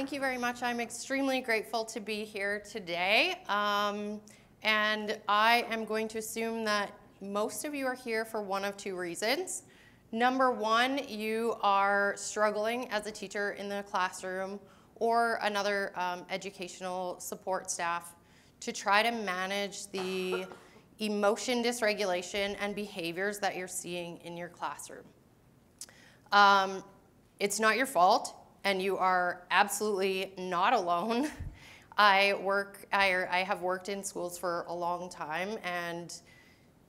thank you very much. I'm extremely grateful to be here today. And I am going to assume that most of you are here for one of two reasons. Number one, you are struggling as a teacher in the classroom or another educational support staff to try to manage the emotion dysregulation and behaviors that you're seeing in your classroom. It's not your fault, and you are absolutely not alone. I have worked in schools for a long time, and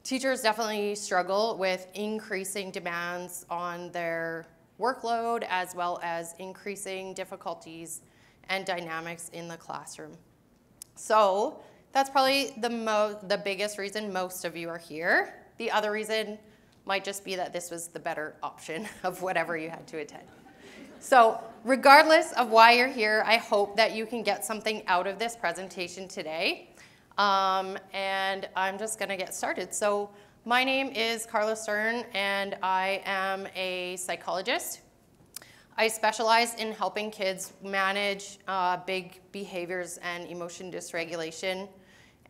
teachers definitely struggle with increasing demands on their workload as well as increasing difficulties and dynamics in the classroom. So that's probably the biggest reason most of you are here. The other reason might just be that this was the better option of whatever you had to attend. So regardless of why you're here, I hope that you can get something out of this presentation today. And I'm just going to get started. So my name is Carla Stern, and I am a psychologist. I specialize in helping kids manage big behaviors and emotion dysregulation.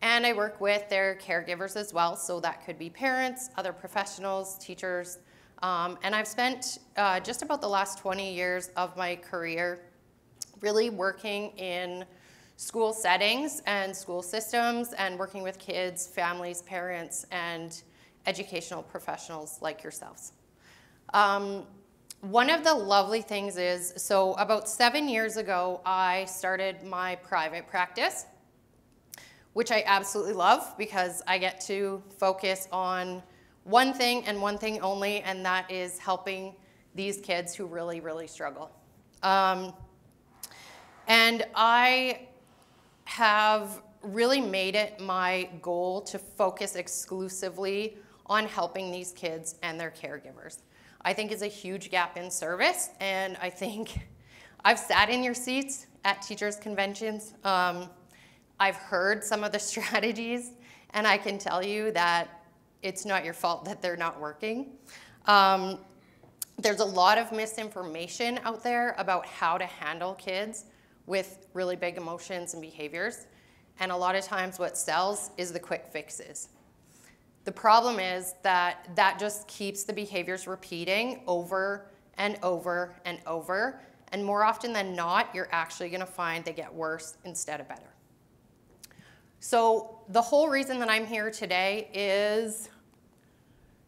And I work with their caregivers as well. So that could be parents, other professionals, teachers. And I've spent just about the last 20 years of my career really working in school settings and school systems and working with kids, families, parents, and educational professionals like yourselves. One of the lovely things is, so about 7 years ago, I started my private practice, which I absolutely love because I get to focus on one thing and one thing only, and that is helping these kids who really, really struggle. And I have really made it my goal to focus exclusively on helping these kids and their caregivers. I think it's a huge gap in service, and I think I've sat in your seats at teachers' conventions. I've heard some of the strategies, and I can tell you that it's not your fault that they're not working. There's a lot of misinformation out there about how to handle kids with really big emotions and behaviors. And a lot of times what sells is the quick fixes. The problem is that that just keeps the behaviors repeating over and over and over. And more often than not, you're actually gonna find they get worse instead of better. So the whole reason that I'm here today is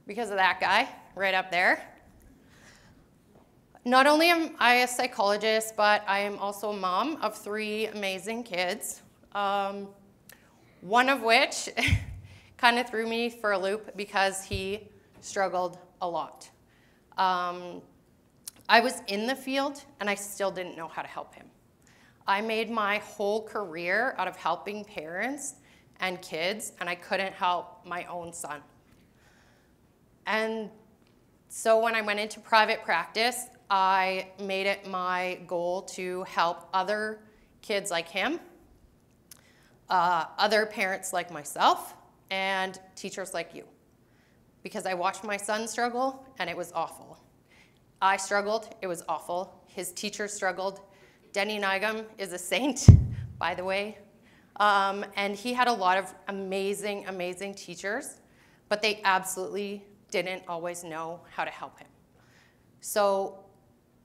because of that guy right up there. Not only am I a psychologist, but I am also a mom of 3 amazing kids, one of which kind of threw me for a loop because he struggled a lot. I was in the field, and I still didn't know how to help him. I made my whole career out of helping parents and kids, and I couldn't help my own son. And so when I went into private practice, I made it my goal to help other kids like him, other parents like myself, and teachers like you. Because I watched my son struggle, and it was awful. I struggled, it was awful. His teachers struggled. Denny Nigam is a saint, by the way. And he had a lot of amazing, amazing teachers, but they absolutely didn't always know how to help him. So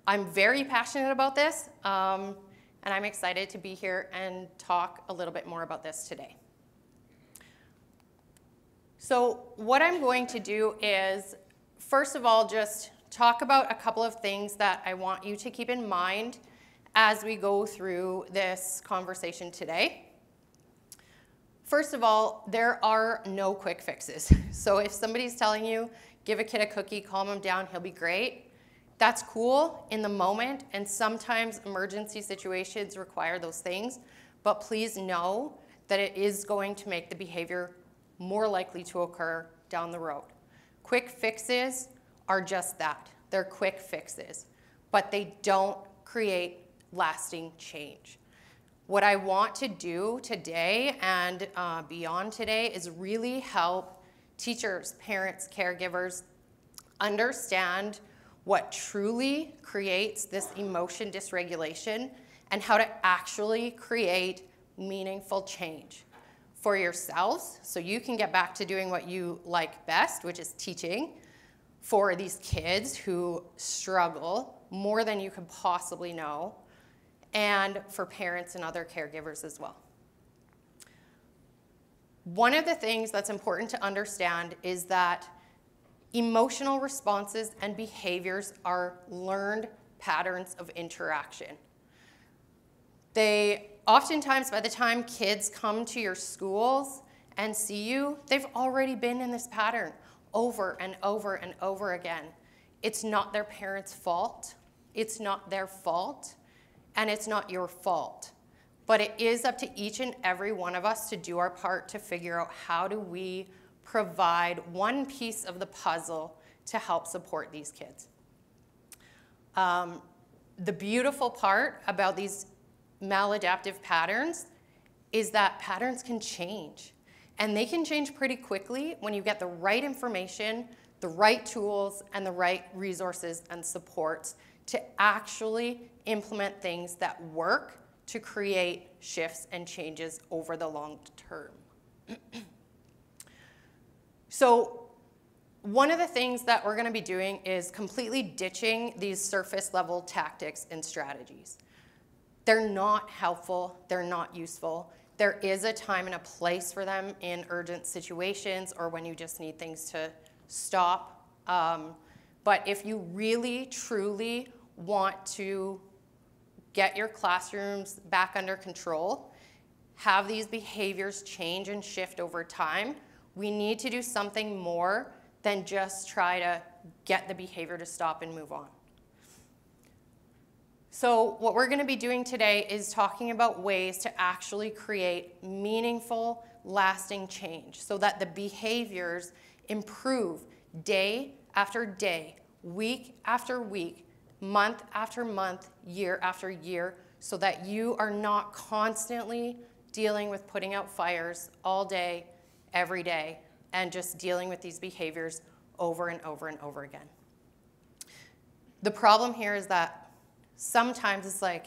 I'm very passionate about this, and I'm excited to be here and talk a little bit more about this today. So what I'm going to do is, first of all, just talk about a couple of things that I want you to keep in mind as we go through this conversation today. First of all, there are no quick fixes. So if somebody's telling you, give a kid a cookie, calm him down, he'll be great, that's cool in the moment, and sometimes emergency situations require those things, but please know that it is going to make the behavior more likely to occur down the road. Quick fixes are just that. They're quick fixes, but they don't create lasting change. What I want to do today and beyond today is really help teachers, parents, caregivers understand what truly creates this emotion dysregulation and how to actually create meaningful change for yourselves so you can get back to doing what you like best, which is teaching, for these kids who struggle more than you could possibly know, and for parents and other caregivers as well. One of the things that's important to understand is that emotional responses and behaviors are learned patterns of interaction. They oftentimes, by the time kids come to your schools and see you, they've already been in this pattern over and over and over again. It's not their parents' fault, it's not their fault, and it's not your fault. But it is up to each and every one of us to do our part to figure out how do we provide one piece of the puzzle to help support these kids. The beautiful part about these maladaptive patterns is that patterns can change. And they can change pretty quickly when you get the right information, the right tools, and the right resources and supports to actually implement things that work to create shifts and changes over the long term. So one of the things that we're going to be doing is completely ditching these surface level tactics and strategies. They're not helpful, they're not useful. There is a time and a place for them in urgent situations or when you just need things to stop. But if you really, truly want to get your classrooms back under control, have these behaviors change and shift over time, we need to do something more than just try to get the behavior to stop and move on. So what we're going to be doing today is talking about ways to actually create meaningful, lasting change so that the behaviors improve day after day, week after week, month after month, year after year, so that you are not constantly dealing with putting out fires all day, every day, and just dealing with these behaviors over and over and over again. The problem here is that sometimes it's like,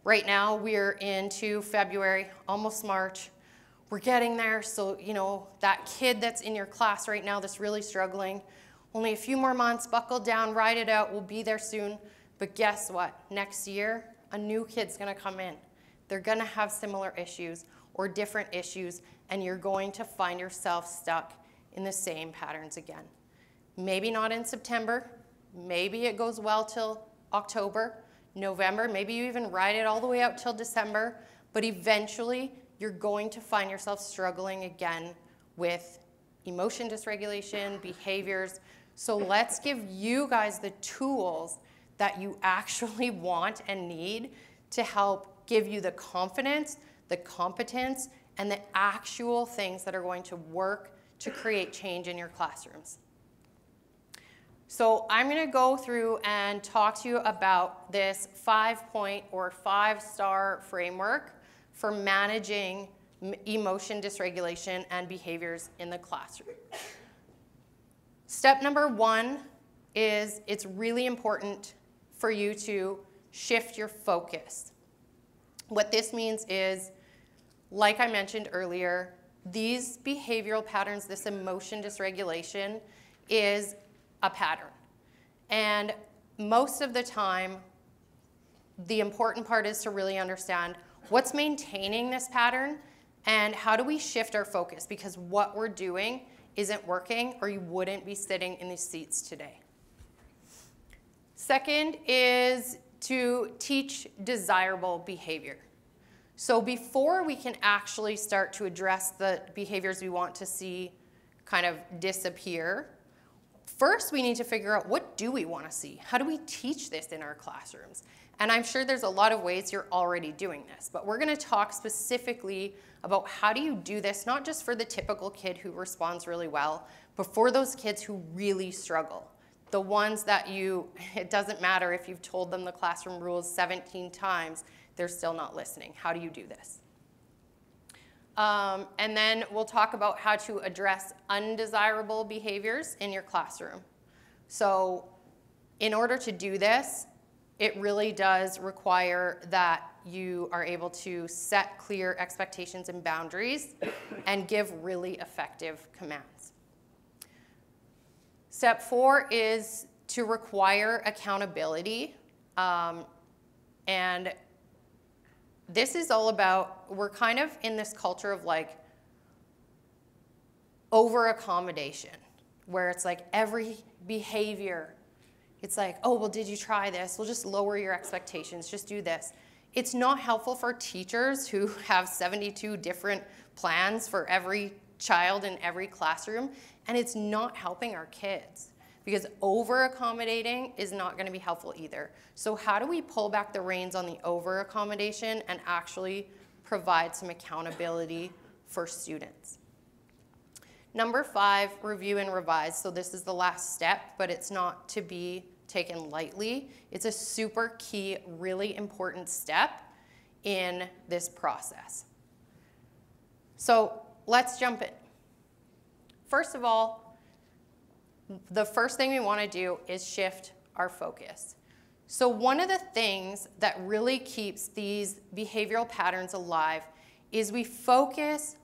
right now we're into February, almost March. We're getting there, so, that kid that's in your class right now that's really struggling, only a few more months, buckle down, ride it out, we'll be there soon. But guess what? Next year, a new kid's gonna come in. They're gonna have similar issues or different issues, and you're going to find yourself stuck in the same patterns again. Maybe not in September, maybe it goes well till October, November, maybe you even ride it all the way out till December, but eventually you're going to find yourself struggling again with emotion dysregulation, behaviors. So let's give you guys the tools that you actually want and need to help give you the confidence, the competence, and the actual things that are going to work to create change in your classrooms. So I'm going to go through and talk to you about this 5-point or 5-star framework for managing emotion dysregulation and behaviors in the classroom. Step number 1 is it's really important for you to shift your focus. What this means is, like I mentioned earlier, these behavioral patterns, this emotion dysregulation is a pattern. And most of the time, the important part is to really understand what's maintaining this pattern and how do we shift our focus, because what we're doing isn't working or you wouldn't be sitting in these seats today. Second is to teach desirable behavior. So before we can actually start to address the behaviors we want to see kind of disappear, first we need to figure out, what do we want to see? How do we teach this in our classrooms? And I'm sure there's a lot of ways you're already doing this, but we're going to talk specifically about how do you do this, not just for the typical kid who responds really well, but for those kids who really struggle. The ones that it doesn't matter if you've told them the classroom rules 17 times, they're still not listening. How do you do this? And then we'll talk about how to address undesirable behaviors in your classroom. So in order to do this, it really does require that you are able to set clear expectations and boundaries and give really effective commands. Step 4 is to require accountability. And this is all about, we're kind of in this culture of like over accommodation, where it's like every behavior, it's like, oh, well, did you try this? We'll just lower your expectations, just do this. It's not helpful for teachers who have 72 different plans for every child in every classroom, and it's not helping our kids because over accommodating is not going to be helpful either. So how do we pull back the reins on the over accommodation and actually provide some accountability for students? Number 5, review and revise. So this is the last step, but it's not to be taken lightly. It's a super key, really important step in this process. So let's jump in. First of all, the first thing we want to do is shift our focus. So one of the things that really keeps these behavioral patterns alive is we focus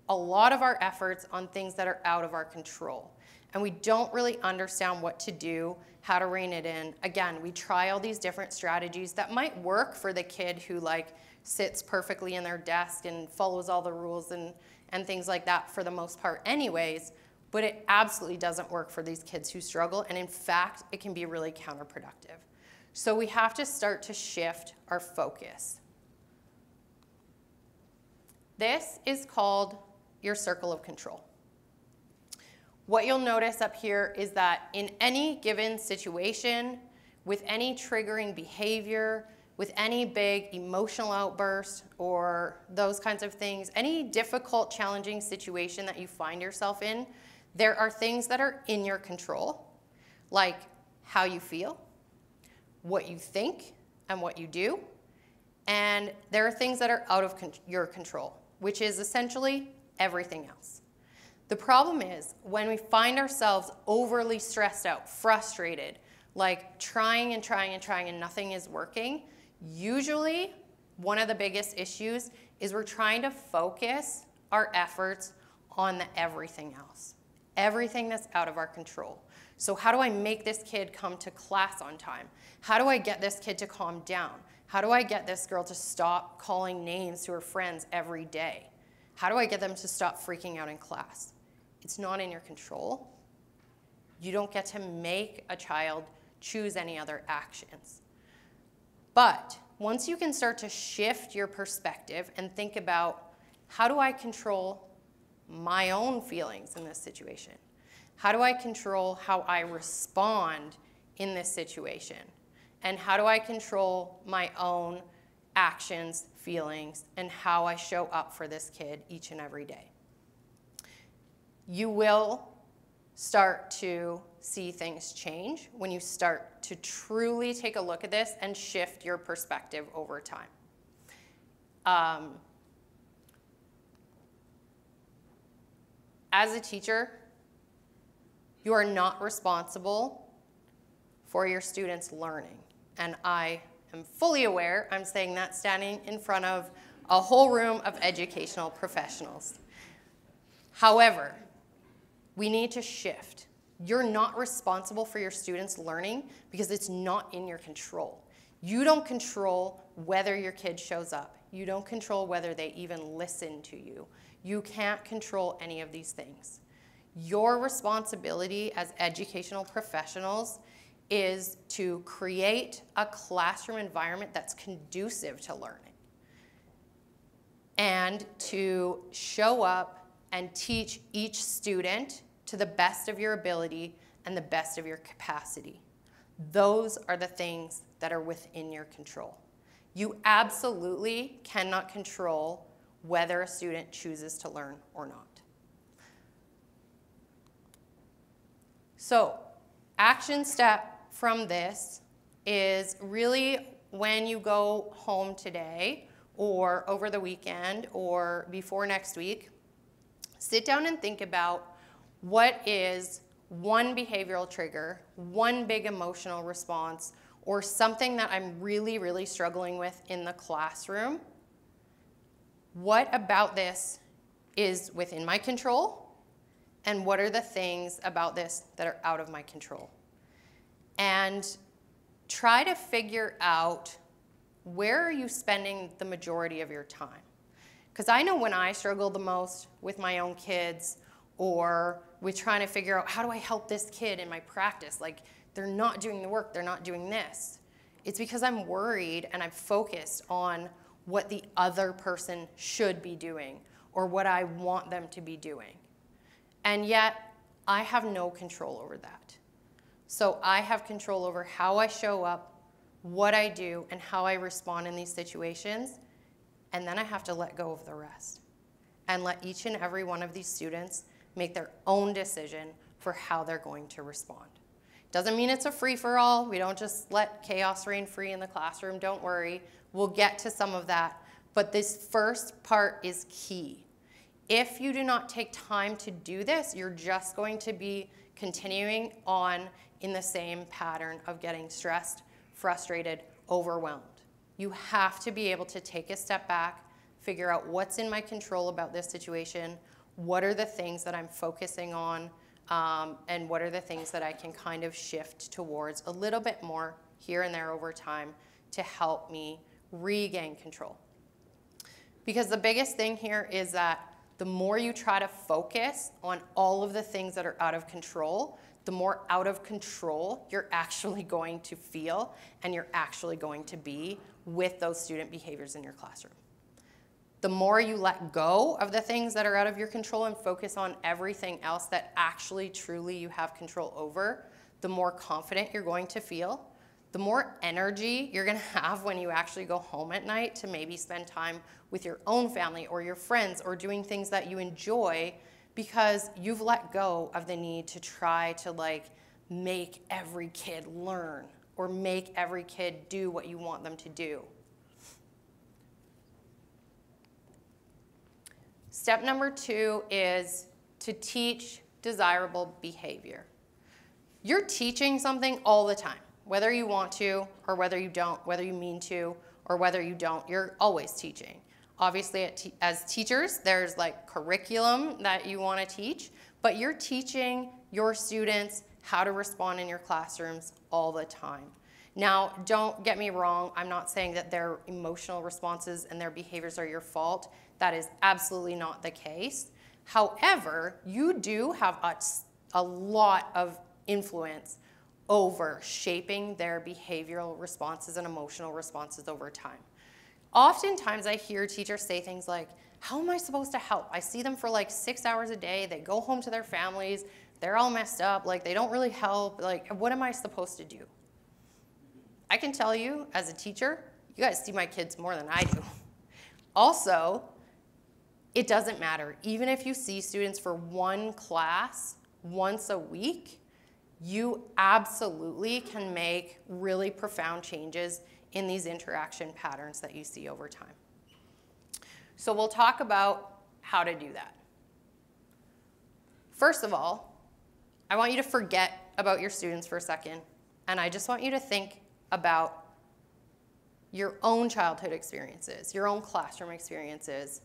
a lot of our efforts on things that are out of our control. And we don't really understand what to do, how to rein it in. Again, we try all these different strategies that might work for the kid who like sits perfectly in their desk and follows all the rules and things like that for the most part anyways, but it absolutely doesn't work for these kids who struggle. And in fact, it can be really counterproductive. So we have to start to shift our focus. This is called your circle of control. What you'll notice up here is that in any given situation, with any triggering behavior, with any big emotional outburst or those kinds of things, any difficult, challenging situation that you find yourself in, there are things that are in your control, like how you feel, what you think, and what you do. And there are things that are out of your control, which is essentially everything else. The problem is when we find ourselves overly stressed out, frustrated, like trying and trying and trying and nothing is working, usually one of the biggest issues is we're trying to focus our efforts on the everything else, everything that's out of our control. So how do I make this kid come to class on time? How do I get this kid to calm down? How do I get this girl to stop calling names to her friends every day? How do I get them to stop freaking out in class? It's not in your control. You don't get to make a child choose any other actions. But once you can start to shift your perspective and think about, how do I control my own feelings in this situation? How do I control how I respond in this situation? And how do I control my own actions, feelings, and how I show up for this kid each and every day? You will start to see things change when you start to truly take a look at this and shift your perspective over time. As a teacher, you are not responsible for your students' learning. And I am fully aware I'm saying that standing in front of a whole room of educational professionals. However, we need to shift. You're not responsible for your students' learning because it's not in your control. You don't control whether your kid shows up. You don't control whether they even listen to you. You can't control any of these things. Your responsibility as educational professionals is to create a classroom environment that's conducive to learning and to show up and teach each student to the best of your ability and the best of your capacity. Those are the things that are within your control. You absolutely cannot control whether a student chooses to learn or not. So, action step from this is really when you go home today or over the weekend or before next week, sit down and think about what is one behavioral trigger, one big emotional response, or something that I'm really, really struggling with in the classroom, what about this is within my control, and what are the things about this that are out of my control? And try to figure out, where are you spending the majority of your time? Because I know when I struggle the most with my own kids, or with trying to figure out, how do I help this kid in my practice? Like, they're not doing the work, they're not doing this. It's because I'm worried and I'm focused on what the other person should be doing or what I want them to be doing. And yet, I have no control over that. So I have control over how I show up, what I do, and how I respond in these situations. And then I have to let go of the rest and let each and every one of these students make their own decision for how they're going to respond. Doesn't mean it's a free-for-all. We don't just let chaos reign free in the classroom. Don't worry. We'll get to some of that. But this first part is key. If you do not take time to do this, you're just going to be continuing on in the same pattern of getting stressed, frustrated, overwhelmed. You have to be able to take a step back, figure out what's in my control about this situation, what are the things that I'm focusing on, and what are the things that I can kind of shift towards a little bit more here and there over time to help me regain control. Because the biggest thing here is that the more you try to focus on all of the things that are out of control, the more out of control you're actually going to feel and you're actually going to be with those student behaviors in your classroom. The more you let go of the things that are out of your control and focus on everything else that actually truly you have control over, the more confident you're going to feel, the more energy you're going to have when you actually go home at night to maybe spend time with your own family or your friends or doing things that you enjoy, because you've let go of the need to try to make every kid learn or make every kid do what you want them to do. Step number 2 is to teach desirable behavior. You're teaching something all the time, whether you want to or whether you don't, whether you mean to or whether you don't, you're always teaching. Obviously, as teachers, there's curriculum that you want to teach, but you're teaching your students how to respond in your classrooms all the time. Now, don't get me wrong. I'm not saying that their emotional responses and their behaviors are your fault. That is absolutely not the case. However, you do have a lot of influence over shaping their behavioral responses and emotional responses over time. Oftentimes, I hear teachers say things like, how am I supposed to help? I see them for 6 hours a day. They go home to their families. They're all messed up. They don't really help. What am I supposed to do? I can tell you, as a teacher, you guys see my kids more than I do. Also, it doesn't matter. Even if you see students for one class once a week, you absolutely can make really profound changes in these interaction patterns that you see over time. So we'll talk about how to do that. First of all, I want you to forget about your students for a second, and I just want you to think about your own childhood experiences, your own classroom experiences.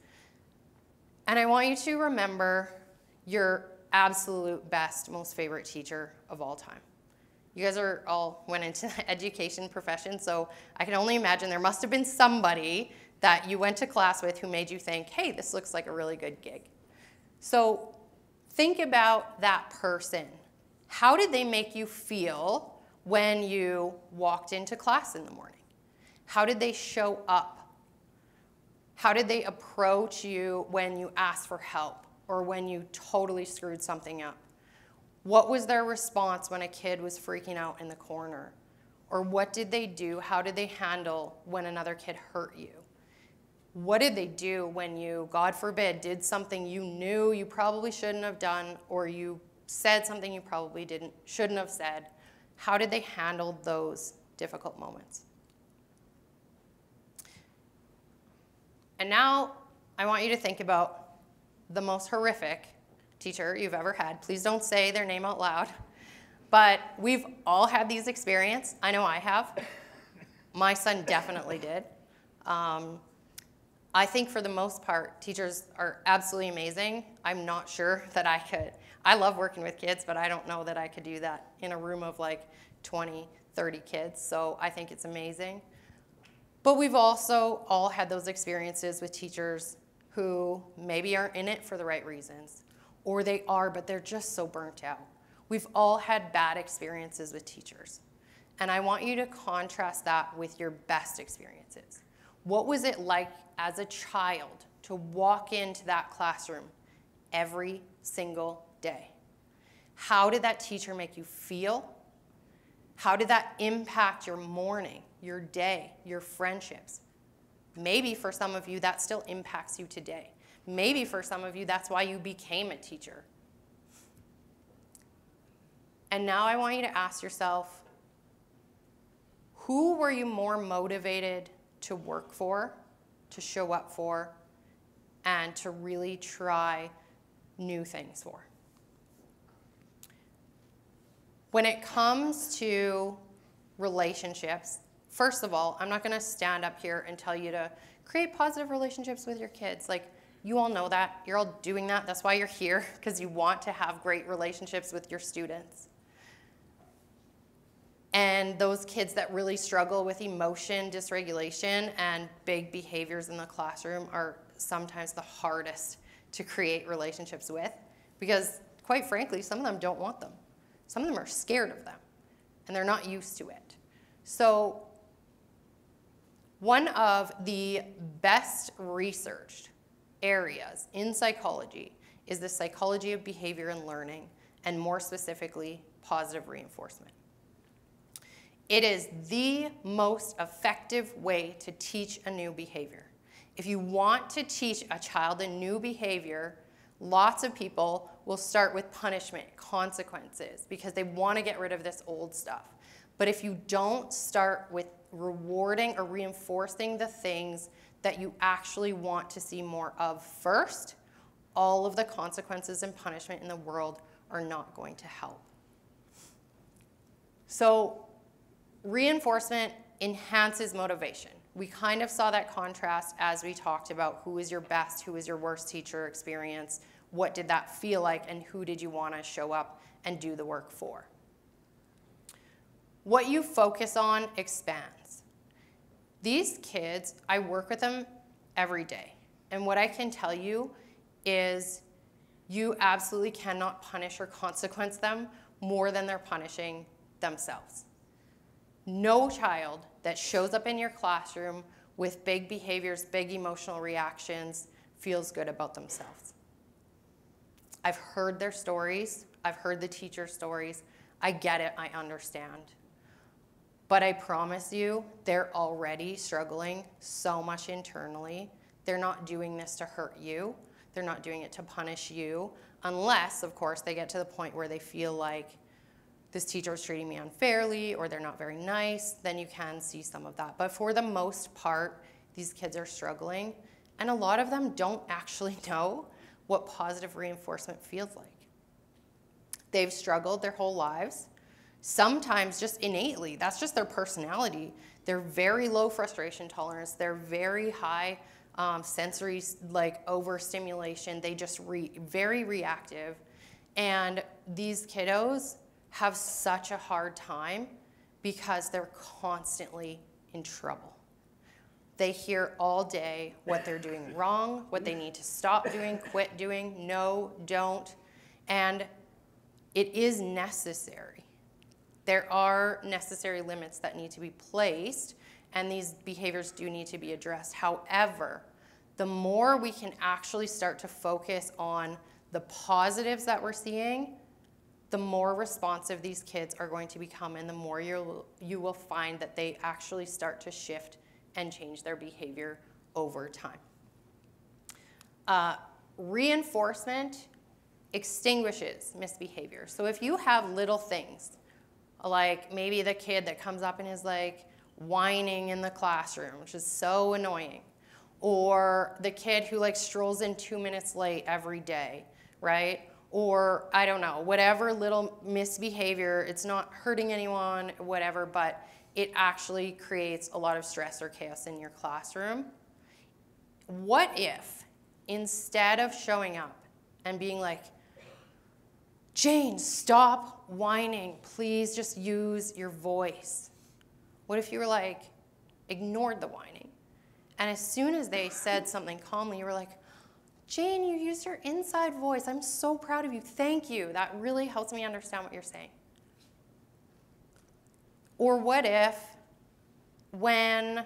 And I want you to remember your absolute best, most favorite teacher of all time. You guys all went into the education profession, so I can only imagine there must have been somebody that you went to class with who made you think, hey, this looks like a really good gig. So think about that person. How did they make you feel when you walked into class in the morning? How did they show up? How did they approach you when you asked for help or when you totally screwed something up? What was their response when a kid was freaking out in the corner? Or what did they do? How did they handle when another kid hurt you? What did they do when you, God forbid, did something you knew you probably shouldn't have done, or you said something you probably shouldn't have said? How did they handle those difficult moments? And now I want you to think about the most horrific teacher you've ever had. Please don't say their name out loud. But we've all had these experiences. I know I have. My son definitely did. I think for the most part, teachers are absolutely amazing. I'm not sure that I could. I love working with kids, but I don't know that I could do that in a room of like 20, 30 kids. So I think it's amazing. But we've also all had those experiences with teachers who maybe aren't in it for the right reasons, or they are, but they're just so burnt out. We've all had bad experiences with teachers. And I want you to contrast that with your best experiences. What was it like as a child to walk into that classroom every single day? How did that teacher make you feel? How did that impact your morning, your day, your friendships? Maybe for some of you, that still impacts you today. Maybe for some of you, that's why you became a teacher. And now I want you to ask yourself, who were you more motivated to work for, to show up for, and to really try new things for? When it comes to relationships, first of all, I'm not going to stand up here and tell you to create positive relationships with your kids. Like, you all know that. You're all doing that. That's why you're here, because you want to have great relationships with your students. And those kids that really struggle with emotion dysregulation and big behaviors in the classroom are sometimes the hardest to create relationships with, because quite frankly, some of them don't want them. Some of them are scared of them, and they're not used to it. So one of the best researched areas in psychology is the psychology of behavior and learning, and more specifically, positive reinforcement. It is the most effective way to teach a new behavior. If you want to teach a child a new behavior, lots of people will start with punishment, consequences, because they want to get rid of this old stuff. But if you don't start with rewarding or reinforcing the things that you actually want to see more of first, all of the consequences and punishment in the world are not going to help. So reinforcement enhances motivation. We kind of saw that contrast as we talked about who is your best, who is your worst teacher experience, what did that feel like, and who did you want to show up and do the work for. What you focus on expands. These kids, I work with them every day. And what I can tell you is you absolutely cannot punish or consequence them more than they're punishing themselves. No child that shows up in your classroom with big behaviors, big emotional reactions, feels good about themselves. I've heard their stories. I've heard the teacher stories. I get it. I understand. But I promise you, they're already struggling so much internally. They're not doing this to hurt you. They're not doing it to punish you, unless, of course, they get to the point where they feel like this teacher is treating me unfairly or they're not very nice. Then you can see some of that. But for the most part, these kids are struggling, and a lot of them don't actually know what positive reinforcement feels like. They've struggled their whole lives, sometimes just innately. That's just their personality. They're very low frustration tolerance. They're very high sensory, like overstimulation. They just very reactive. And these kiddos have such a hard time because they're constantly in trouble. They hear all day what they're doing wrong, what they need to stop doing, quit doing, no, don't. And it is necessary. There are necessary limits that need to be placed, and these behaviors do need to be addressed. However, the more we can actually start to focus on the positives that we're seeing, the more responsive these kids are going to become, and the more you will find that they actually start to shift and change their behavior over time. Reinforcement extinguishes misbehavior. So if you have little things, like maybe the kid that comes up and is like whining in the classroom, which is so annoying, or the kid who like strolls in 2 minutes late every day, right? or I don't know, whatever little misbehavior, it's not hurting anyone, whatever, but it actually creates a lot of stress or chaos in your classroom. What if, instead of showing up and being like, Jane, stop whining, please just use your voice. What if you were like, ignored the whining, and as soon as they said something calmly, you were like, Jane, you used your inside voice. I'm so proud of you. Thank you. That really helps me understand what you're saying. Or what if, when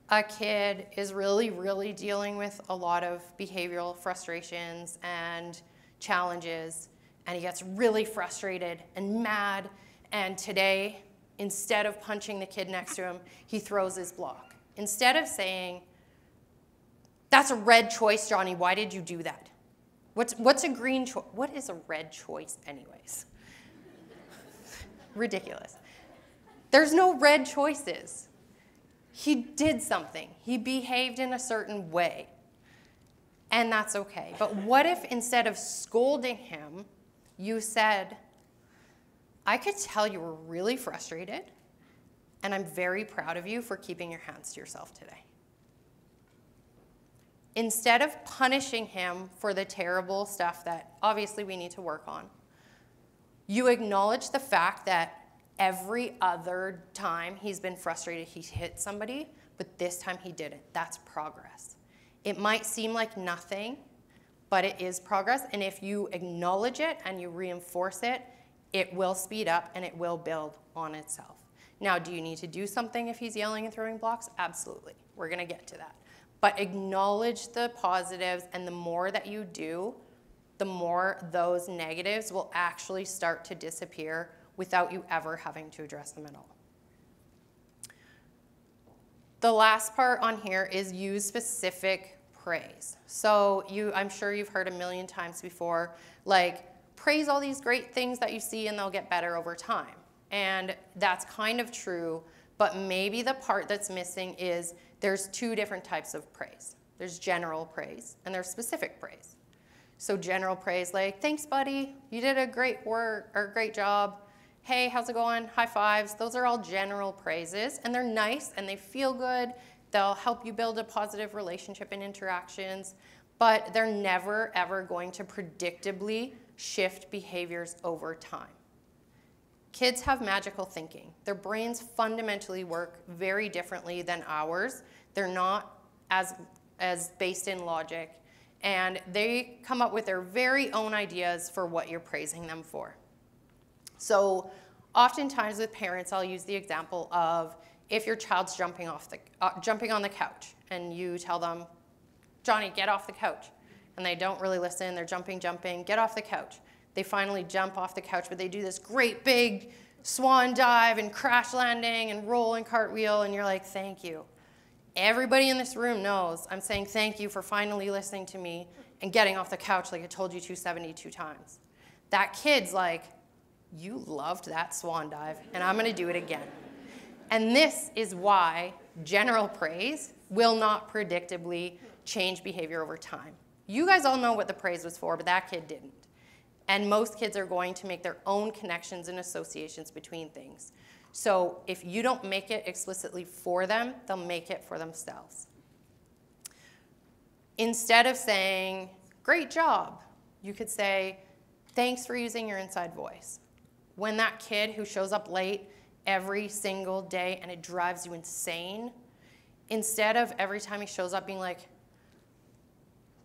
a kid is really, really dealing with a lot of behavioral frustrations and challenges, and he gets really frustrated and mad, and today, instead of punching the kid next to him, he throws his block. Instead of saying, that's a red choice, Johnny, why did you do that? What's a green choice? What is a red choice anyways? Ridiculous. There's no red choices. He did something. He behaved in a certain way. And that's okay. But what if instead of scolding him, you said, I could tell you were really frustrated, and I'm very proud of you for keeping your hands to yourself today. Instead of punishing him for the terrible stuff that obviously we need to work on, you acknowledge the fact that every other time he's been frustrated, he hit somebody, but this time he didn't. That's progress. It might seem like nothing, but it is progress. And if you acknowledge it and you reinforce it, it will speed up and it will build on itself. Now, do you need to do something if he's yelling and throwing blocks? Absolutely. We're going to get to that. But acknowledge the positives, and the more that you do, the more those negatives will actually start to disappear without you ever having to address them at all. The last part on here is use specific praise. So I'm sure you've heard a million times before, like, praise all these great things that you see and they'll get better over time. And that's kind of true, but maybe the part that's missing is there's two different types of praise. There's general praise and there's specific praise. So general praise, like, thanks, buddy, you did a great work or great job. Hey, how's it going? High fives. Those are all general praises, and they're nice and they feel good. They'll help you build a positive relationship and interactions, but they're never, ever going to predictably shift behaviors over time. Kids have magical thinking. Their brains fundamentally work very differently than ours. They're not as based in logic, and they come up with their very own ideas for what you're praising them for. So oftentimes with parents, I'll use the example of if your child's jumping on the couch and you tell them, Johnny, get off the couch. And they don't really listen, they're jumping, get off the couch. They finally jump off the couch, but they do this great big swan dive and crash landing and roll and cartwheel, and you're like, thank you. Everybody in this room knows I'm saying thank you for finally listening to me and getting off the couch like I told you to 72 times. That kid's like, you loved that swan dive, and I'm gonna do it again. And this is why general praise will not predictably change behavior over time. You guys all know what the praise was for, but that kid didn't. And most kids are going to make their own connections and associations between things. So if you don't make it explicitly for them, they'll make it for themselves. Instead of saying, great job, you could say, thanks for using your inside voice. When that kid who shows up late every single day and it drives you insane, instead of every time he shows up being like,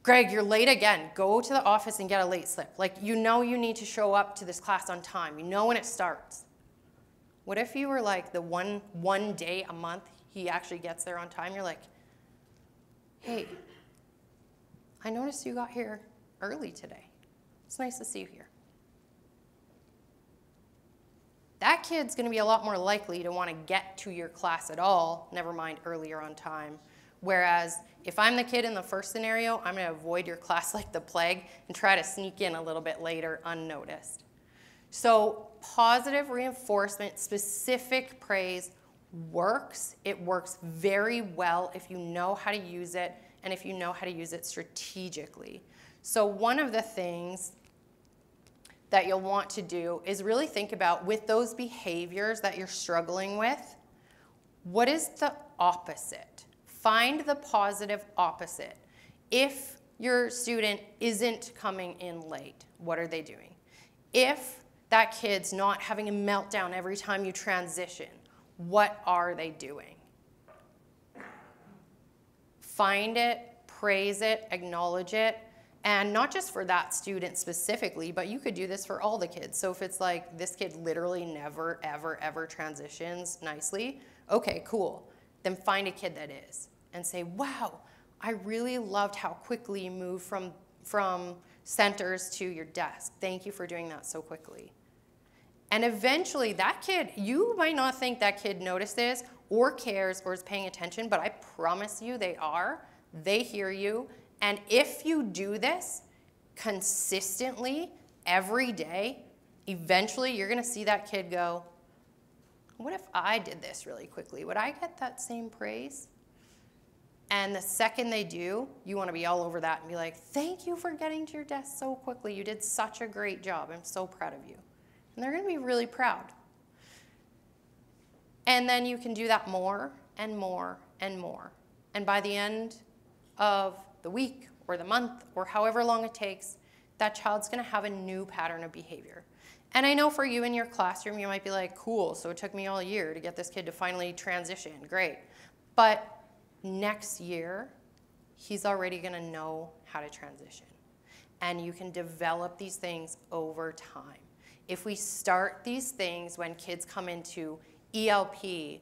Greg, you're late again. Go to the office and get a late slip. Like, you know you need to show up to this class on time. You know when it starts. What if you were like the one day a month he actually gets there on time? You're like, hey, I noticed you got here early today. It's nice to see you here. That kid's going to be a lot more likely to want to get to your class at all, never mind earlier on time. Whereas if I'm the kid in the first scenario, I'm going to avoid your class like the plague and try to sneak in a little bit later unnoticed. So positive reinforcement, specific praise works. It works very well if you know how to use it and if you know how to use it strategically. So one of the things that you'll want to do is really think about, with those behaviors that you're struggling with, what is the opposite? Find the positive opposite. If your student isn't coming in late, what are they doing? If that kid's not having a meltdown every time you transition, what are they doing? Find it, praise it, acknowledge it, and not just for that student specifically, but you could do this for all the kids. So if it's like, this kid literally never, ever, ever transitions nicely, okay, cool. Then find a kid that is and say, wow, I really loved how quickly you moved from centers to your desk. Thank you for doing that so quickly. And eventually that kid, you might not think that kid noticed this or cares or is paying attention, but I promise you they are. They hear you. And if you do this consistently every day, eventually you're going to see that kid go, what if I did this really quickly? Would I get that same praise? And the second they do, you want to be all over that and be like, thank you for getting to your desk so quickly. You did such a great job. I'm so proud of you. And they're going to be really proud. And then you can do that more and more and more. And by the end of the week or the month or however long it takes, that child's going to have a new pattern of behavior. And I know for you in your classroom, you might be like, cool, so it took me all year to get this kid to finally transition. Great. But next year, he's already going to know how to transition. And you can develop these things over time. If we start these things when kids come into ELP,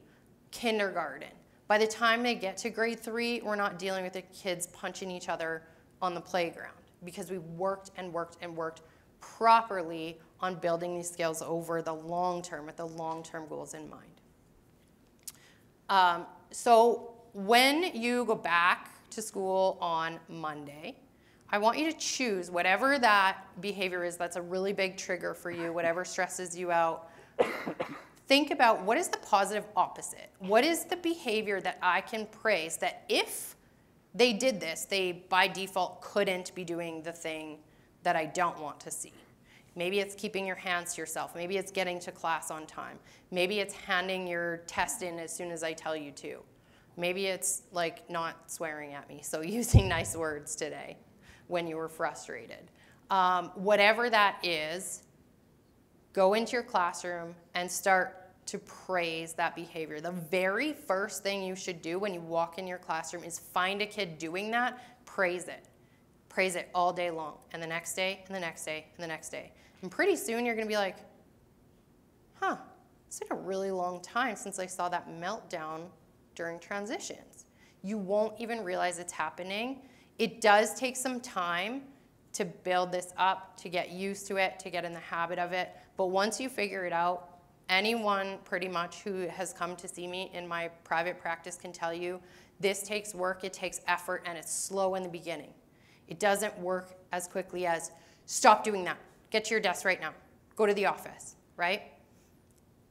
kindergarten, by the time they get to grade 3, we're not dealing with the kids punching each other on the playground because we worked and worked and worked properly on building these skills over the long term with the long-term goals in mind. So when you go back to school on Monday, I want you to choose whatever that behavior is that's a really big trigger for you, whatever stresses you out. Think about, what is the positive opposite? What is the behavior that I can praise that if they did this, they by default couldn't be doing the thing that I don't want to see? Maybe it's keeping your hands to yourself. Maybe it's getting to class on time. Maybe it's handing your test in as soon as I tell you to. Maybe it's like not swearing at me, so using nice words today when you were frustrated. Whatever that is, go into your classroom and start to praise that behavior. The very first thing you should do when you walk in your classroom is find a kid doing that, praise it. Praise it all day long, and the next day, and the next day, and the next day. And pretty soon you're going to be like, huh, it's been a really long time since I saw that meltdown during transitions. You won't even realize it's happening. It does take some time to build this up, to get used to it, to get in the habit of it. But once you figure it out, anyone pretty much who has come to see me in my private practice can tell you this takes work, it takes effort, and it's slow in the beginning. It doesn't work as quickly as stop doing that, get to your desk right now, go to the office, right?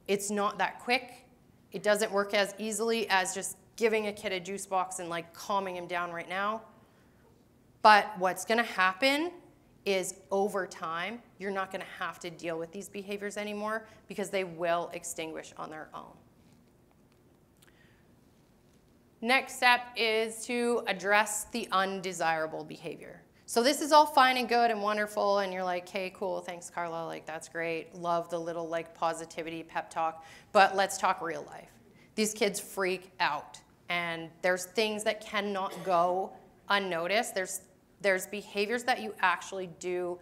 It's not that quick. It doesn't work as easily as just giving a kid a juice box and like calming him down right now. But what's going to happen is over time, you're not going to have to deal with these behaviors anymore because they will extinguish on their own. Next step is to address the undesirable behavior. So this is all fine and good and wonderful, and you're like, hey, cool, thanks, Carla, like that's great. Love the little like positivity pep talk, but let's talk real life. These kids freak out, and there's things that cannot go unnoticed. There's behaviors that you actually do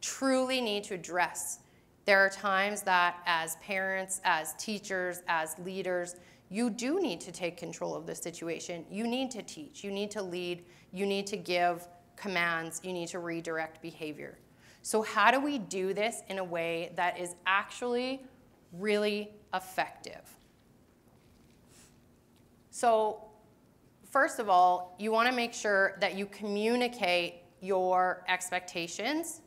truly need to address. There are times that as parents, as teachers, as leaders, you do need to take control of the situation. You need to teach, you need to lead, you need to give commands, you need to redirect behavior. So how do we do this in a way that is actually really effective? So first of all, you want to make sure that you communicate your expectations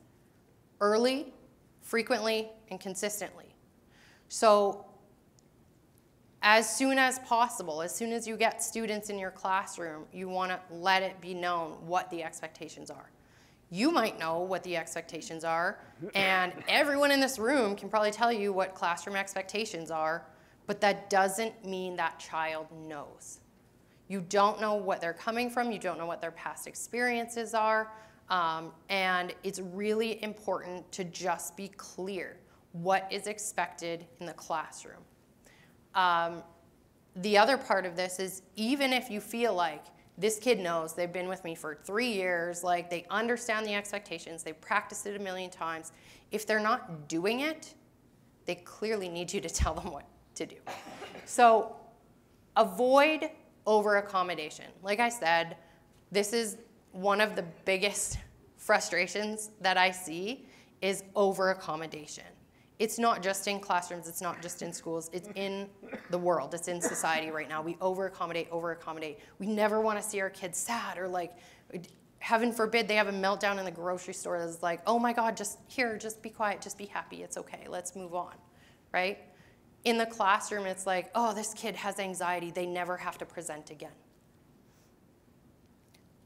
early, frequently, and consistently. So as soon as possible, as soon as you get students in your classroom, you want to let it be known what the expectations are. You might know what the expectations are, and everyone in this room can probably tell you what classroom expectations are, but that doesn't mean that child knows. You don't know what they're coming from, you don't know what their past experiences are, and it's really important to just be clear what is expected in the classroom. The other part of this is, even if you feel like this kid knows, they've been with me for 3 years, like they understand the expectations, they've practiced it a million times, if they're not doing it, they clearly need you to tell them what to do. So avoid over-accommodation. Like I said, this is one of the biggest frustrations that I see is over-accommodation. It's not just in classrooms, it's not just in schools, it's in the world, it's in society right now. We over-accommodate. We never want to see our kids sad, or like, heaven forbid they have a meltdown in the grocery store that's like, oh my God, just be quiet, just be happy, it's okay, let's move on, right? In the classroom, it's like, oh, this kid has anxiety, they never have to present again.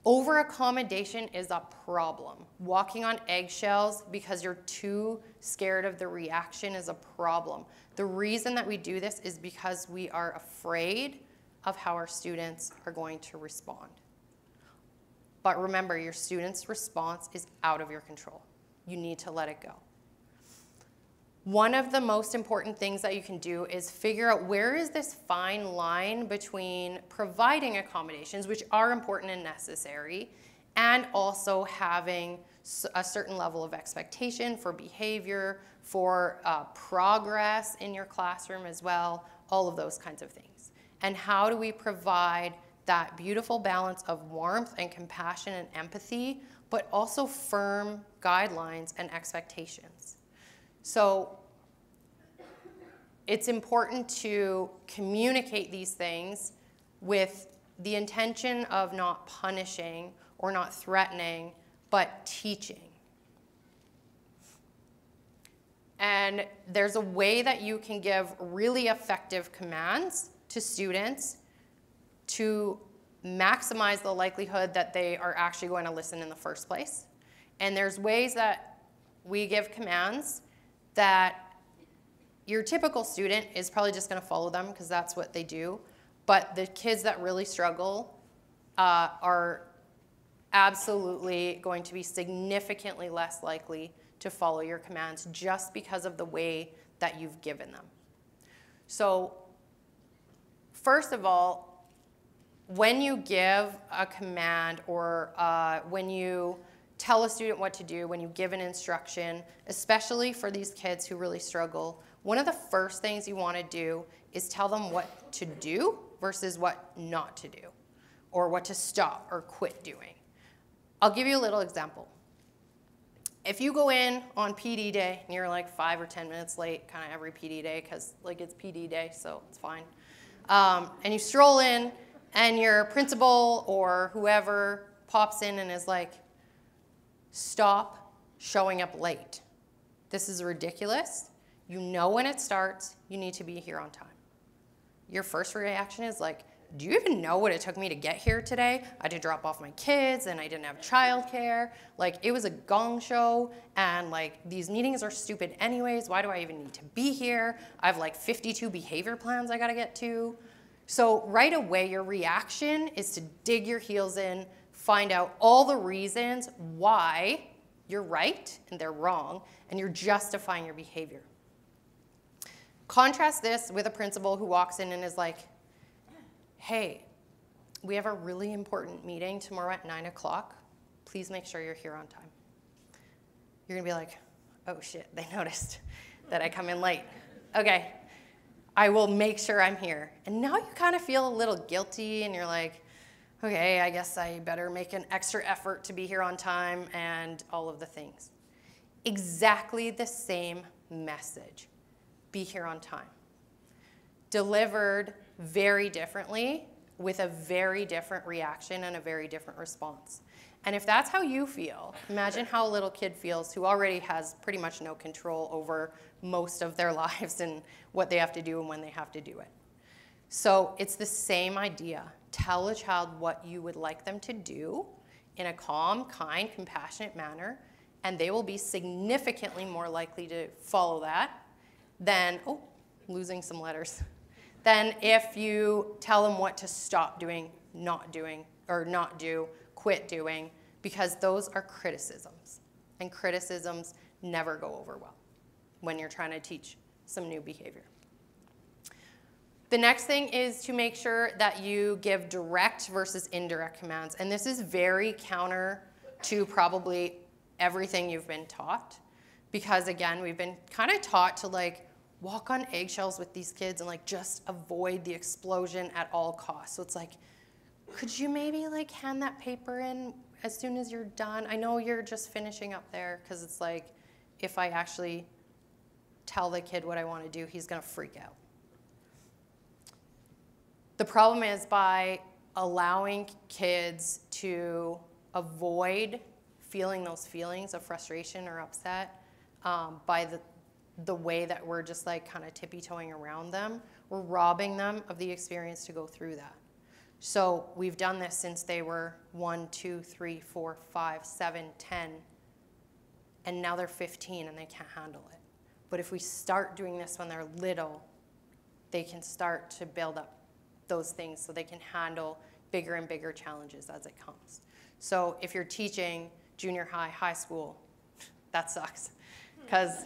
Over-accommodation is a problem. Walking on eggshells because you're too scared of the reaction is a problem. The reason that we do this is because we are afraid of how our students are going to respond. But remember, your student's response is out of your control. You need to let it go. One of the most important things that you can do is figure out where is this fine line between providing accommodations, which are important and necessary, and also having a certain level of expectation for behavior, for progress in your classroom as well, all of those kinds of things. And how do we provide that beautiful balance of warmth and compassion and empathy, but also firm guidelines and expectations? So it's important to communicate these things with the intention of not punishing or not threatening, but teaching. And there's a way that you can give really effective commands to students to maximize the likelihood that they are actually going to listen in the first place. And there's ways that we give commands that your typical student is probably just going to follow them because that's what they do. But the kids that really struggle are absolutely going to be significantly less likely to follow your commands just because of the way that you've given them. So first of all, when you give a command or when you tell a student what to do, when you give an instruction, especially for these kids who really struggle, one of the first things you want to do is tell them what to do versus what not to do, or what to stop or quit doing. I'll give you a little example. If you go in on PD day and you're like 5 or 10 minutes late, kind of every PD day, because like it's PD day, so it's fine, and you stroll in and your principal or whoever pops in and is like, stop showing up late. This is ridiculous. You know when it starts, you need to be here on time. Your first reaction is like, do you even know what it took me to get here today? I had to drop off my kids and I didn't have childcare. Like, it was a gong show, and like, these meetings are stupid anyways. Why do I even need to be here? I have like 52 behavior plans I gotta get to. So right away, your reaction is to dig your heels in, find out all the reasons why you're right and they're wrong, and you're justifying your behavior. Contrast this with a principal who walks in and is like, hey, we have a really important meeting tomorrow at 9 o'clock. Please make sure you're here on time. You're gonna be like, oh shit, they noticed that I come in late. Okay, I will make sure I'm here. And now you kind of feel a little guilty and you're like, okay, I guess I better make an extra effort to be here on time and all of the things. Exactly the same message. Be here on time. Delivered very differently with a very different reaction and a very different response. And if that's how you feel, imagine how a little kid feels who already has pretty much no control over most of their lives and what they have to do and when they have to do it. So it's the same idea. Tell a child what you would like them to do in a calm, kind, compassionate manner, and they will be significantly more likely to follow that than, oh, losing some letters, than if you tell them what to stop doing, not doing, or not do, quit doing, because those are criticisms. And criticisms never go over well when you're trying to teach some new behavior. The next thing is to make sure that you give direct versus indirect commands. And this is very counter to probably everything you've been taught. Because again, we've been kind of taught to like walk on eggshells with these kids and like just avoid the explosion at all costs. So it's like, could you maybe like hand that paper in as soon as you're done? I know you're just finishing up there, because it's like, if I actually tell the kid what I want to do, he's going to freak out. The problem is, by allowing kids to avoid feeling those feelings of frustration or upset by the way that we're just like kind of tippy-toeing around them, we're robbing them of the experience to go through that. So we've done this since they were 1, 2, 3, 4, 5, 7, 10, and now they're 15 and they can't handle it. But if we start doing this when they're little, they can start to build up those things so they can handle bigger and bigger challenges as it comes. So if you're teaching junior high, high school, that sucks, because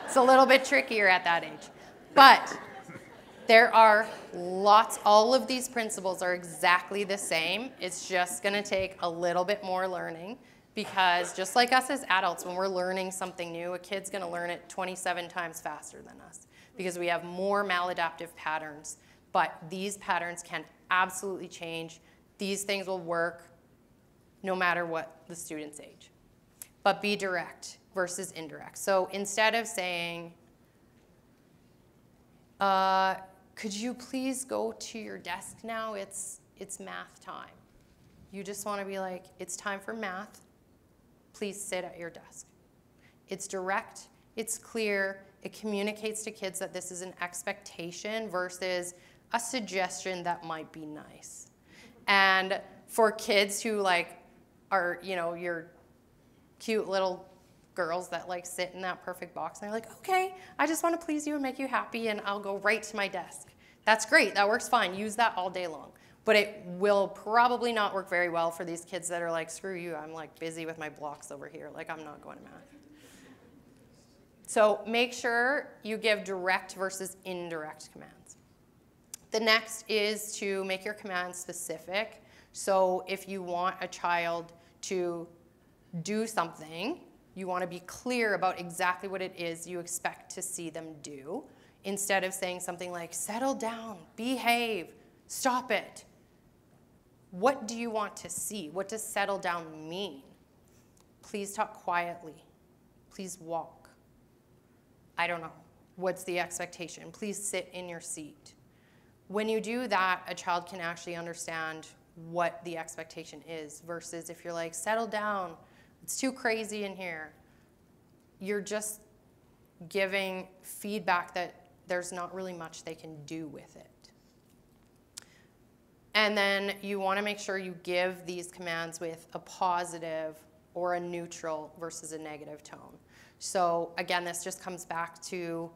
it's a little bit trickier at that age. But there are lots, all of these principles are exactly the same. It's just going to take a little bit more learning, because just like us as adults, when we're learning something new, a kid's going to learn it 27 times faster than us, because we have more maladaptive patterns. But these patterns can absolutely change. These things will work no matter what the student's age. But be direct versus indirect. So instead of saying, could you please go to your desk now? It's math time. You just want to be like, it's time for math. Please sit at your desk. It's direct, it's clear, it communicates to kids that this is an expectation versus a suggestion that might be nice. And for kids who like are, you know, your cute little girls that like sit in that perfect box and they're like, okay, I just want to please you and make you happy and I'll go right to my desk. That's great, that works fine, use that all day long. But it will probably not work very well for these kids that are like, screw you, I'm like busy with my blocks over here, like I'm not going to math. So make sure you give direct versus indirect commands. The next is to make your commands specific. So if you want a child to do something, you want to be clear about exactly what it is you expect to see them do, instead of saying something like, settle down, behave, stop it. What do you want to see? What does settle down mean? Please talk quietly. Please walk. I don't know. What's the expectation? Please sit in your seat. When you do that, a child can actually understand what the expectation is, versus if you're like, settle down, it's too crazy in here. You're just giving feedback that there's not really much they can do with it. And then you want to make sure you give these commands with a positive or a neutral versus a negative tone. So again, this just comes back to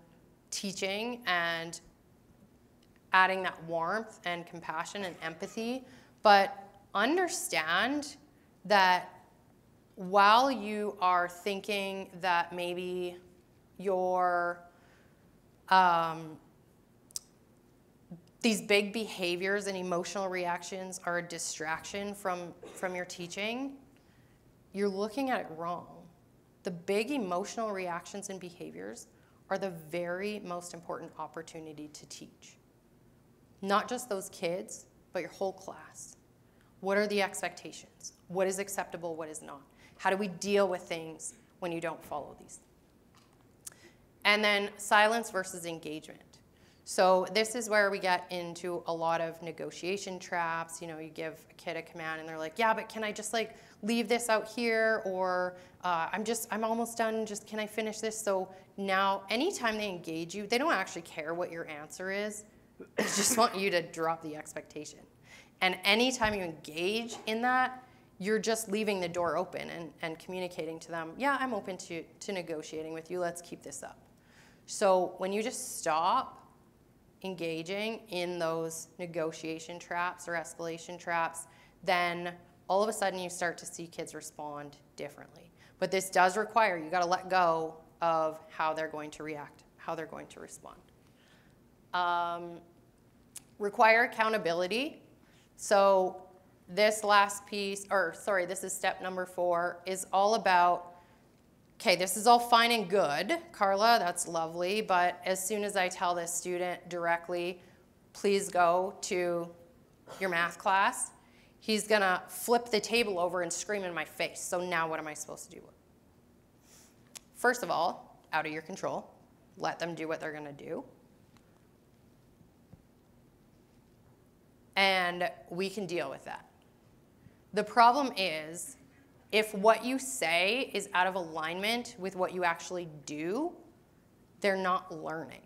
teaching and adding that warmth and compassion and empathy, but understand that while you are thinking that maybe your these big behaviors and emotional reactions are a distraction from your teaching, you're looking at it wrong. The big emotional reactions and behaviors are the very most important opportunity to teach. Not just those kids, but your whole class. What are the expectations? What is acceptable, what is not? How do we deal with things when you don't follow these? And then silence versus engagement. So this is where we get into a lot of negotiation traps. You know, you give a kid a command and they're like, yeah, but can I just like leave this out here? Or I'm almost done, just can I finish this? So now anytime they engage you, they don't actually care what your answer is. They just want you to drop the expectation. And anytime you engage in that, you're just leaving the door open and communicating to them, yeah, I'm open to negotiating with you. Let's keep this up. So when you just stop engaging in those negotiation traps or escalation traps, then all of a sudden you start to see kids respond differently. But this does require, you got to let go of how they're going to react, how they're going to respond. Require accountability. So this last piece, this is step number 4, is all about, okay, this is all fine and good, Carla, that's lovely, but as soon as I tell this student directly, please go to your math class, he's gonna flip the table over and scream in my face. So now what am I supposed to do? First of all, out of your control, let them do what they're gonna do. And we can deal with that. The problem is, if what you say is out of alignment with what you actually do, they're not learning.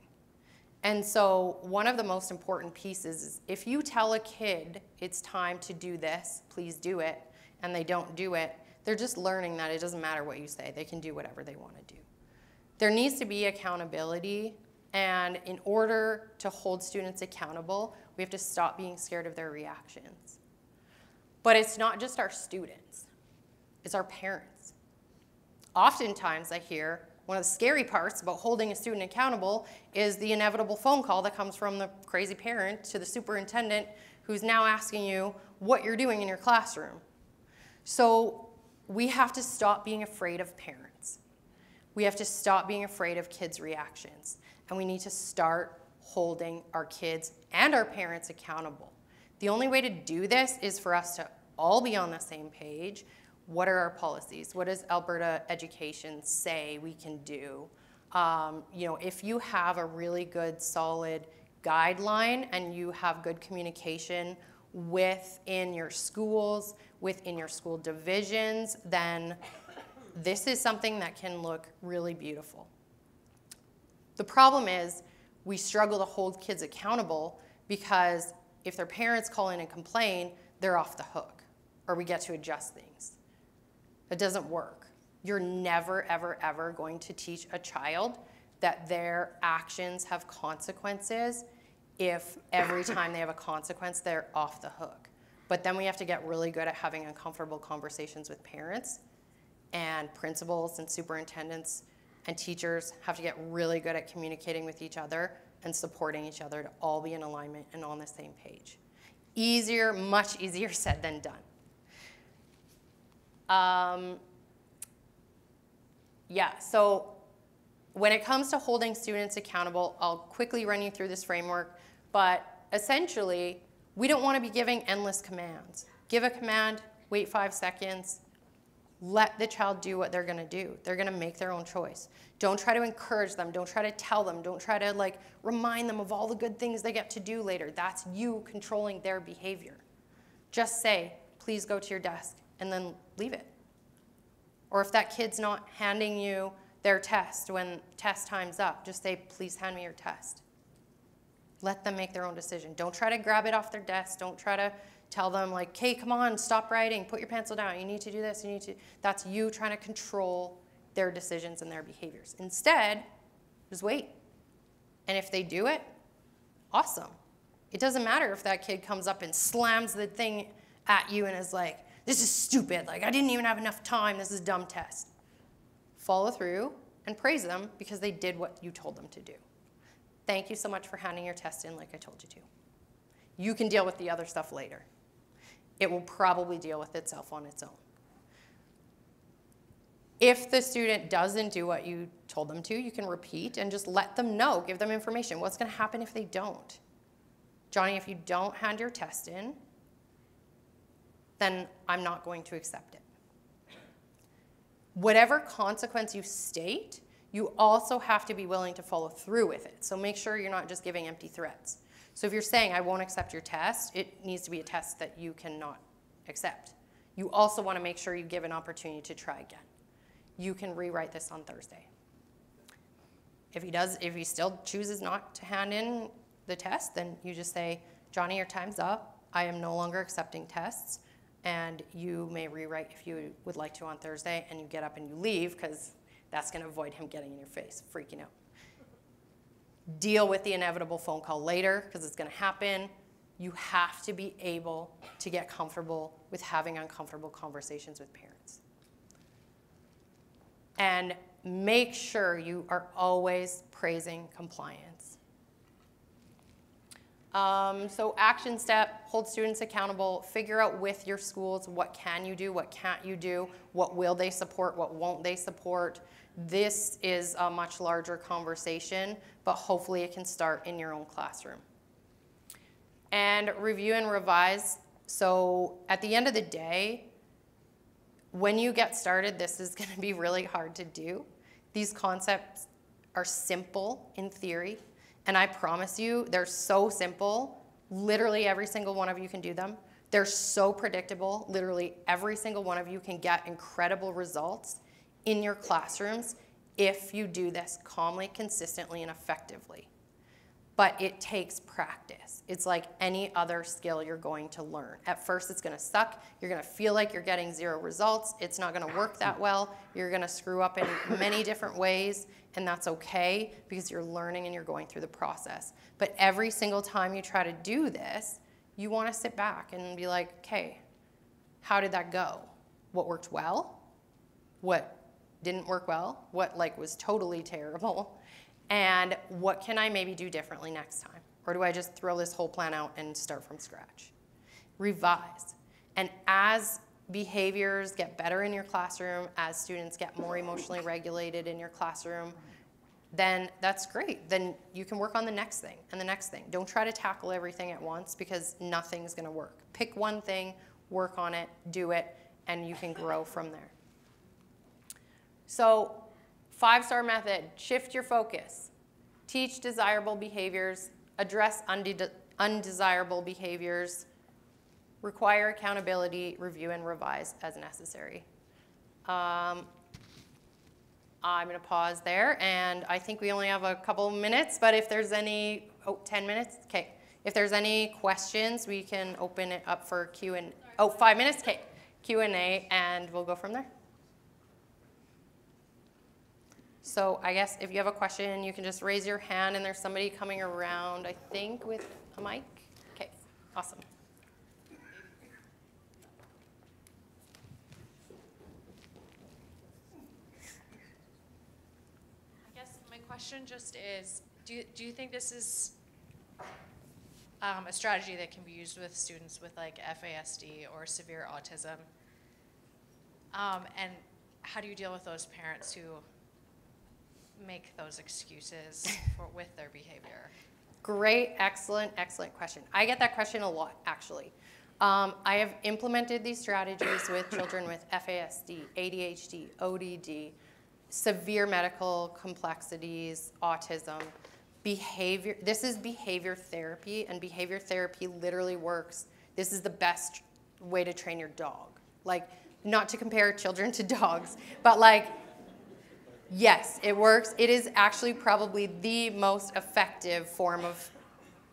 And so one of the most important pieces is if you tell a kid it's time to do this, please do it, and they don't do it, they're just learning that it doesn't matter what you say. They can do whatever they want to do. There needs to be accountability, and in order to hold students accountable, we have to stop being scared of their reactions. But it's not just our students, it's our parents. Oftentimes I hear one of the scary parts about holding a student accountable is the inevitable phone call that comes from the crazy parent to the superintendent who's now asking you what you're doing in your classroom. So we have to stop being afraid of parents. We have to stop being afraid of kids' reactions. And we need to start holding our kids and our parents accountable. The only way to do this is for us to all be on the same page. What are our policies? What does Alberta education say we can do? If you have a really good, solid guideline and you have good communication within your schools, within your school divisions, then this is something that can look really beautiful. The problem is we struggle to hold kids accountable because if their parents call in and complain, they're off the hook, or we get to adjust things. It doesn't work. You're never, ever, ever going to teach a child that their actions have consequences if every time they have a consequence, they're off the hook. But then we have to get really good at having uncomfortable conversations with parents, and principals and superintendents and teachers have to get really good at communicating with each other and supporting each other to all be in alignment and on the same page. Easier, much easier said than done. So when it comes to holding students accountable, I'll quickly run you through this framework, but essentially, we don't want to be giving endless commands. Give a command, wait 5 seconds, let the child do what they're going to do. They're going to make their own choice. Don't try to encourage them. Don't try to tell them. Don't try to remind them of all the good things they get to do later. That's you controlling their behavior. Just say, please go to your desk, and then leave it. Or if that kid's not handing you their test when test time's up, just say, please hand me your test. Let them make their own decision. Don't try to grab it off their desk. Don't try to tell them hey, come on, stop writing, put your pencil down, you need to do this, that's you trying to control their decisions and their behaviors. Instead, just wait. And if they do it, awesome. It doesn't matter if that kid comes up and slams the thing at you and is like, this is stupid, I didn't even have enough time, this is a dumb test. Follow through and praise them because they did what you told them to do. Thank you so much for handing your test in like I told you to. You can deal with the other stuff later. It will probably deal with itself on its own. If the student doesn't do what you told them to, you can repeat and just let them know, give them information. What's going to happen if they don't? Johnny, if you don't hand your test in, then I'm not going to accept it. Whatever consequence you state, you also have to be willing to follow through with it. So make sure you're not just giving empty threats. So if you're saying, I won't accept your test, it needs to be a test that you cannot accept. You also want to make sure you give an opportunity to try again. You can rewrite this on Thursday. If he still chooses not to hand in the test, then you just say, Johnny, your time's up. I am no longer accepting tests, and you may rewrite if you would like to on Thursday, and you get up and you leave because that's going to avoid him getting in your face, freaking out. Deal with the inevitable phone call later because it's going to happen. You have to be able to get comfortable with having uncomfortable conversations with parents. And make sure you are always praising compliance. So action step, hold students accountable, figure out with your schools what can you do, what can't you do, what will they support, what won't they support. This is a much larger conversation, but hopefully it can start in your own classroom. And review and revise. So at the end of the day, when you get started, this is going to be really hard to do. These concepts are simple in theory, and I promise you, they're so simple. Literally every single one of you can do them. They're so predictable. Literally every single one of you can get incredible results in your classrooms if you do this calmly, consistently, and effectively. But it takes practice. It's like any other skill you're going to learn. At first, it's gonna suck. You're gonna feel like you're getting 0 results. It's not gonna work that well. You're gonna screw up in many different ways, and that's okay because you're learning and you're going through the process. But every single time you try to do this, you wanna sit back and be like, okay, how did that go? What worked well? What didn't work well? What was totally terrible? And what can I maybe do differently next time? Or do I just throw this whole plan out and start from scratch? Revise. And as behaviors get better in your classroom, as students get more emotionally regulated in your classroom, then that's great. Then you can work on the next thing and the next thing. Don't try to tackle everything at once because nothing's gonna work. Pick one thing, work on it, do it, and you can grow from there. So, 5-star method, shift your focus. Teach desirable behaviors, address undesirable behaviors, require accountability, review and revise as necessary. I'm gonna pause there, and I think we only have a couple minutes, but if there's any, 10 minutes? Okay. If there's any questions, we can open it up for Q&A. 5 minutes? Okay. Q&A, and we'll go from there. So I guess if you have a question, you can just raise your hand, and there's somebody coming around, I think, with a mic. Okay, awesome. I guess my question just is, do you think this is a strategy that can be used with students with like FASD or severe autism? And how do you deal with those parents who make those excuses with their behavior? Great, excellent question. I get that question a lot, actually. I have implemented these strategies with children with FASD, ADHD, ODD, severe medical complexities, autism, behavior. This is behavior therapy, and behavior therapy literally works. This is the best way to train your dog. Like, not to compare children to dogs, but like, yes, it works. It is actually probably the most effective form of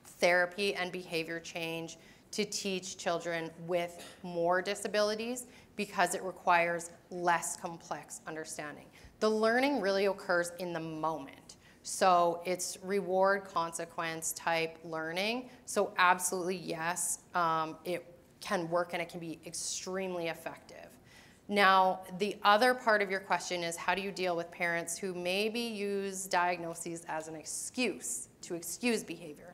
therapy and behavior change to teach children with more disabilities because it requires less complex understanding. The learning really occurs in the moment. So it's reward consequence type learning. So absolutely yes, it can work and it can be extremely effective. Now, the other part of your question is how do you deal with parents who maybe use diagnoses as an excuse to excuse behavior?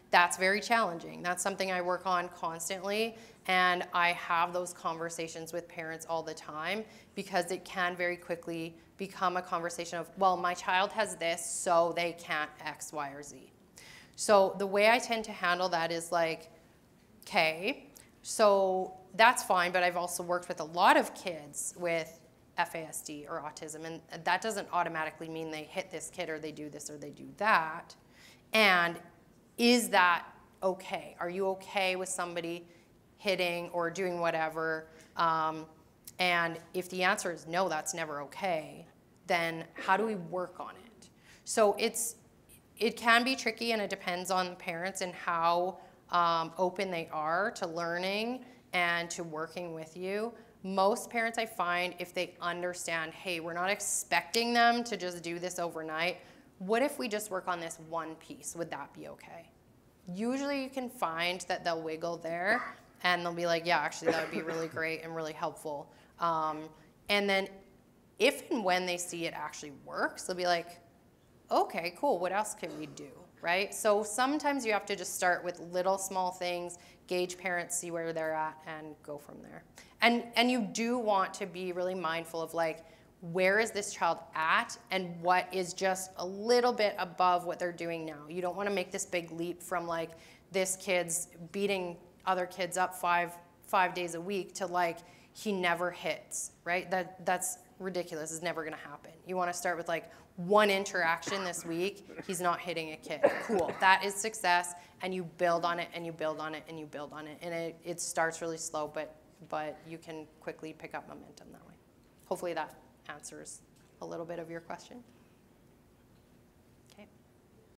That's very challenging. That's something I work on constantly, and I have those conversations with parents all the time because it can very quickly become a conversation of, well, my child has this, so they can't X, Y, or Z. So the way I tend to handle that is like, okay, so that's fine, but I've also worked with a lot of kids with FASD or autism, and that doesn't automatically mean they hit this kid or they do this or they do that. And is that okay? Are you okay with somebody hitting or doing whatever? And if the answer is no, that's never okay, then how do we work on it? So it can be tricky, and it depends on parents and how open they are to learning and to working with you. Most parents, I find, if they understand, hey, we're not expecting them to just do this overnight, what if we just work on this one piece? Would that be okay? Usually you can find that they'll wiggle there and they'll be like, yeah, actually that would be really great and really helpful. And then if and when they see it actually works, they'll be like, okay, cool, what else can we do, right? So sometimes you have to just start with little small things, gauge parents, see where they're at, and go from there. And you do want to be really mindful of like, where is this child at and what is just a little bit above what they're doing now. You don't want to make this big leap from like this kid's beating other kids up five days a week to like he never hits, right? That's ridiculous. It's never going to happen. You want to start with like one interaction this week, he's not hitting a kid. Cool. That is success, and you build on it and you build on it and you build on it. And it starts really slow, but you can quickly pick up momentum that way. Hopefully that answers a little bit of your question.